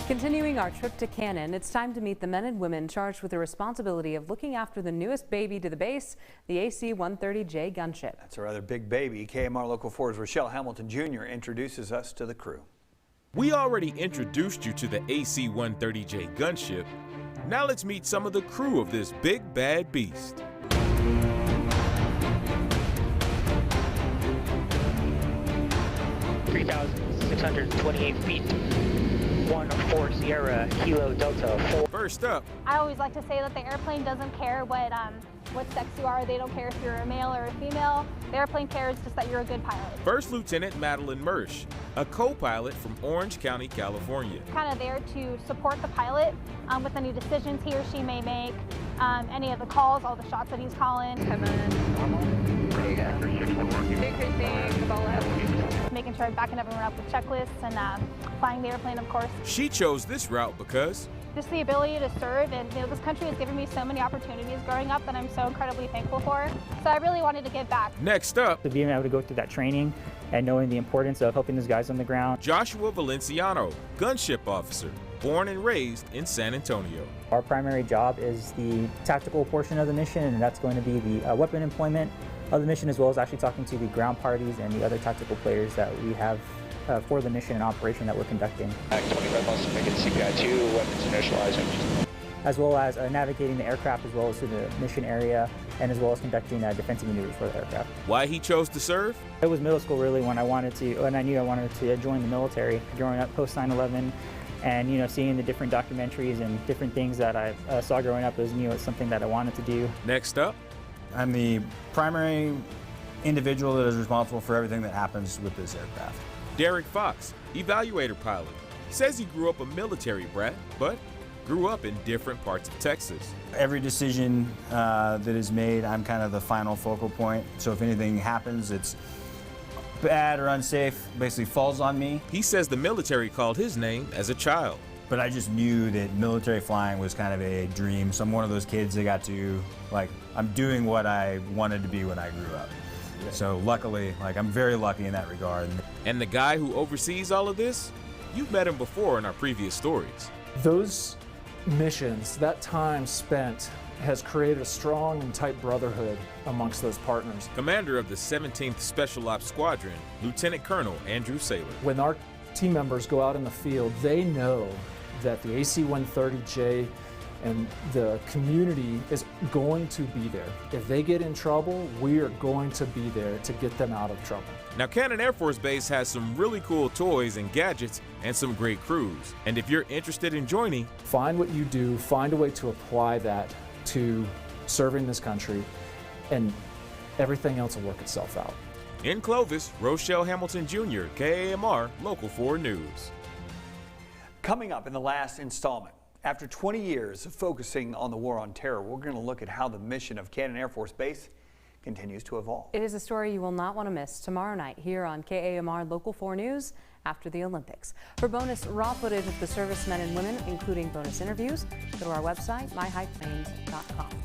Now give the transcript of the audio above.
Continuing our trip to Cannon, it's time to meet the men and women charged with the responsibility of looking after the newest baby to the base, the AC-130J gunship. That's a rather big baby. KMR Local 4's Rochelle Hamilton Jr. introduces us to the crew. We already introduced you to the AC-130J gunship. Now let's meet some of the crew of this big bad beast. (3,628 feet). 1-4 Sierra Kilo Delta 4. First up, I always like to say that the airplane doesn't care what sex you are. They don't care if you're a male or a female. The airplane cares just that you're a good pilot. First Lieutenant Madeline Marsh, a co-pilot from Orange County, California. Kind of there to support the pilot with any decisions he or she may make, any of the calls, all the shots that he's calling. Come in, normal. There you go. Decreasing, about left. Making sure I'm backing everyone up with checklists and flying the airplane, of course. She chose this route because just the ability to serve, and this country has given me so many opportunities growing up that I'm so incredibly thankful for. So I really wanted to give back. Next up, To being able to go through that training and knowing the importance of helping those guys on the ground. Joshua Valenciano, gunship officer, born and raised in San Antonio. Our primary job is the tactical portion of the mission, and that's going to be the weapon employment of the mission, as well as actually talking to the ground parties and the other tactical players that we have for the mission and operation that we're conducting. 25 miles, making CPI-2, weapons initializing. As well as navigating the aircraft, as well as to the mission area, and as well as conducting defensive maneuvers for the aircraft. Why he chose to serve? It was middle school really when I knew I wanted to join the military. Growing up post 9/11, and seeing the different documentaries and different things that I saw growing up, it's something that I wanted to do. Next up, I'm the primary individual that is responsible for everything that happens with this aircraft. Derek Fox, evaluator pilot, says he grew up a military brat, but grew up in different parts of Texas. Every decision that is made, I'm kind of the final focal point. So if anything happens, it's bad or unsafe, basically falls on me. He says the military called his name as a child. But I just knew that military flying was kind of a dream. So I'm one of those kids that got to, I'm doing what I wanted to be when I grew up. So luckily, I'm very lucky in that regard. And the guy who oversees all of this, you've met him before in our previous stories. Those missions, that time spent, has created a strong and tight brotherhood amongst those partners. Commander of the 17th Special Ops Squadron, Lieutenant Colonel Andrew Saylor. When our team members go out in the field, they know that the AC-130J and the community is going to be there. If they get in trouble, we are going to be there to get them out of trouble. Now, Cannon Air Force Base has some really cool toys and gadgets and some great crews. And if you're interested in joining, find what you do, find a way to apply that to serving this country, and everything else will work itself out. In Clovis, Rochelle Hamilton Jr., KAMR Local 4 News. Coming up in the last installment, after 20 years of focusing on the war on terror, we're going to look at how the mission of Cannon Air Force Base continues to evolve. It is a story you will not want to miss tomorrow night here on KAMR Local 4 News after the Olympics. For bonus raw footage of the servicemen and women, including bonus interviews, go to our website, myhighplains.com.